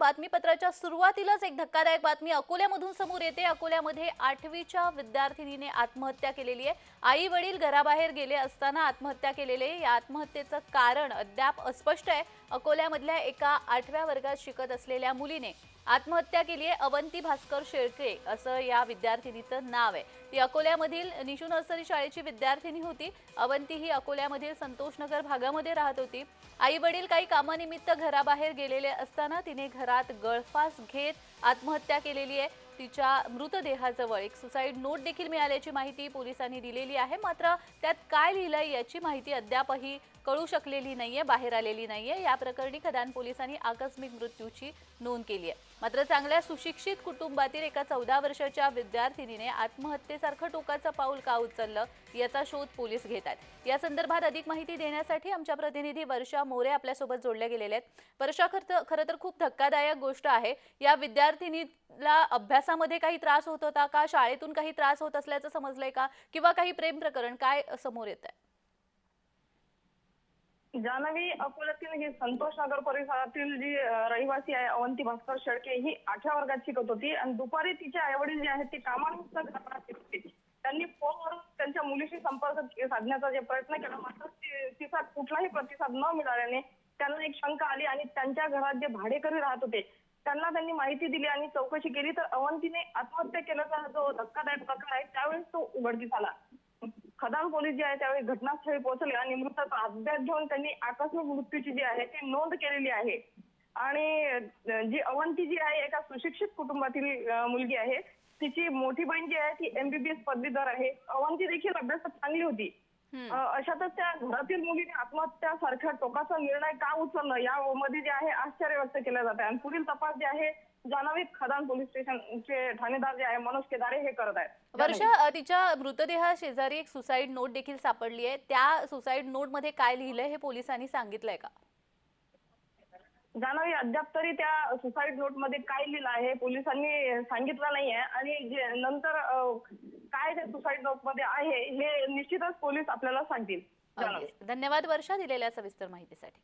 बातमीपत्राच्या सुरुवातीलाच एक धक्कादायक बातमी अकोल्यामधून समोर येते। अकोल्यामध्ये 8वीच्या विद्यार्थिनीने आत्महत्या केलेली आहे। आई वडील घराबाहेर गेले असताना आत्महत्या केलेली आहे। या आत्महत्येचं कारण अद्याप अस्पष्ट आहे। अकोल्यामधल्या एका 8व्या वर्गात शिकत असलेल्या मुलीने आत्महत्या केली आहे। अवंती भास्कर शेळके असं या विद्यार्थिनीचं नाव आहे। ती अकोल्यामधील निशू नर्सरी शाळेची विद्यार्थिनी होती। अवंती ही अकोल्यामधील संतोषनगर भागामध्ये राहत होती। आई वडील काही कामानिमित्त घराबाहेर गेलेले असताना तिने घरात गळफास घेत आत्महत्या केलेली आहे। तिच्या मृतदेहाजवळ एक सुसाईड नोट देखील मिळाल्याची माहिती पोलिसांनी दिलेली आहे। मात्र त्यात काय लिहिलंय याची माहिती अद्यापही कळू शकलेली नाहीये, बाहेर आलेली नाहीये। या प्रकरणी खदान पोलिसांनी आकस्मिक मृत्यूची नोंद केली आहे। मात्र चांगल्या सुशिक्षित कुटुंबातील एका 14 वर्षाच्या विद्यार्थिनीने आत्महत्येसारखं टोकाचं पाऊल का उचललं याचा शोध पोलीस घेत आहेत। या संदर्भात अधिक माहिती देण्यासाठी आमच्या प्रतिनिधी वर्षा मोरे आपल्यासोबत जोडल्या गेलेल्या आहेत। वर्षा, खरं तर खूप धक्कादायक गोष्ट आहे। या विद्यार्थिनीला अभ्यासामध्ये काही त्रास होत होता का, शाळेतून काही त्रास होत असल्याचं समजलंय का, किंवा काही प्रेम प्रकरण काय समोर येत आहे? जान्हवी, अकोल्यातील ही संतोषनगर परिसरातील जी रहिवासी आहे अवंती भास्कर शेळके ही 8व्या वर्गात शिकत होती आणि दुपारी तिचे आईवडील जे आहेत ते कामानिमित्त घरात येत होते। त्यांनी फोनवरून त्यांच्या मुलीशी संपर्क साधण्याचा जे प्रयत्न केला, मात्र तिचा कुठलाही प्रतिसाद न मिळाल्याने त्यांना एक शंका आली आणि त्यांच्या घरात जे भाडेकरी राहत होते त्यांना त्यांनी माहिती दिली आणि चौकशी केली तर अवंतीने आत्महत्या केल्याचा जो धक्कादायक प्रकार आहे त्यावेळेस तो उघडकीस आला। खदान पोलीस जे आहे त्यावेळी घटनास्थळी पोहोचले आणि मृताचा अभ्यास घेऊन त्यांनी आकस्मिक मृत्यूची जी आहे ती नोंद केलेली आहे। आणि जी अवंती जी आहे एका सुशिक्षित कुटुंबातील मुलगी आहे। तिची मोठी बहीण जी आहे ती MBBS पदवीधर आहे। अवंती देखील अभ्यासात चांगली होती। अशातच त्या घरातील मुलीने आत्महत्यासारखा टोकाचा निर्णय का उचलला यामध्ये जे आहे आश्चर्य व्यक्त केलं जात आहे। आणि पुढील तपास जे आहे जान्हवी खदान पोलीस स्टेशनचे ठाणेदार जे आहे मनोज केदारे हे करत आहेत। वर्षा, तिच्या मृतदेहा शेजारी एक सुसाईड नोट देखील सापडली आहे। त्या सुसाईड नोट मध्ये काय लिहिलंय हे पोलिसांनी सांगितलंय का? जान्हवी, अद्याप तरी त्या सुसाईड नोट मध्ये काय लिहिलं आहे पोलिसांनी सांगितलं नाहीये आणि जे नंतर काय त्या सुसाईड नोट मध्ये आहे हे निश्चितच पोलीस आपल्याला सांगतील। धन्यवाद वर्षा, दिलेल्या सविस्तर माहितीसाठी।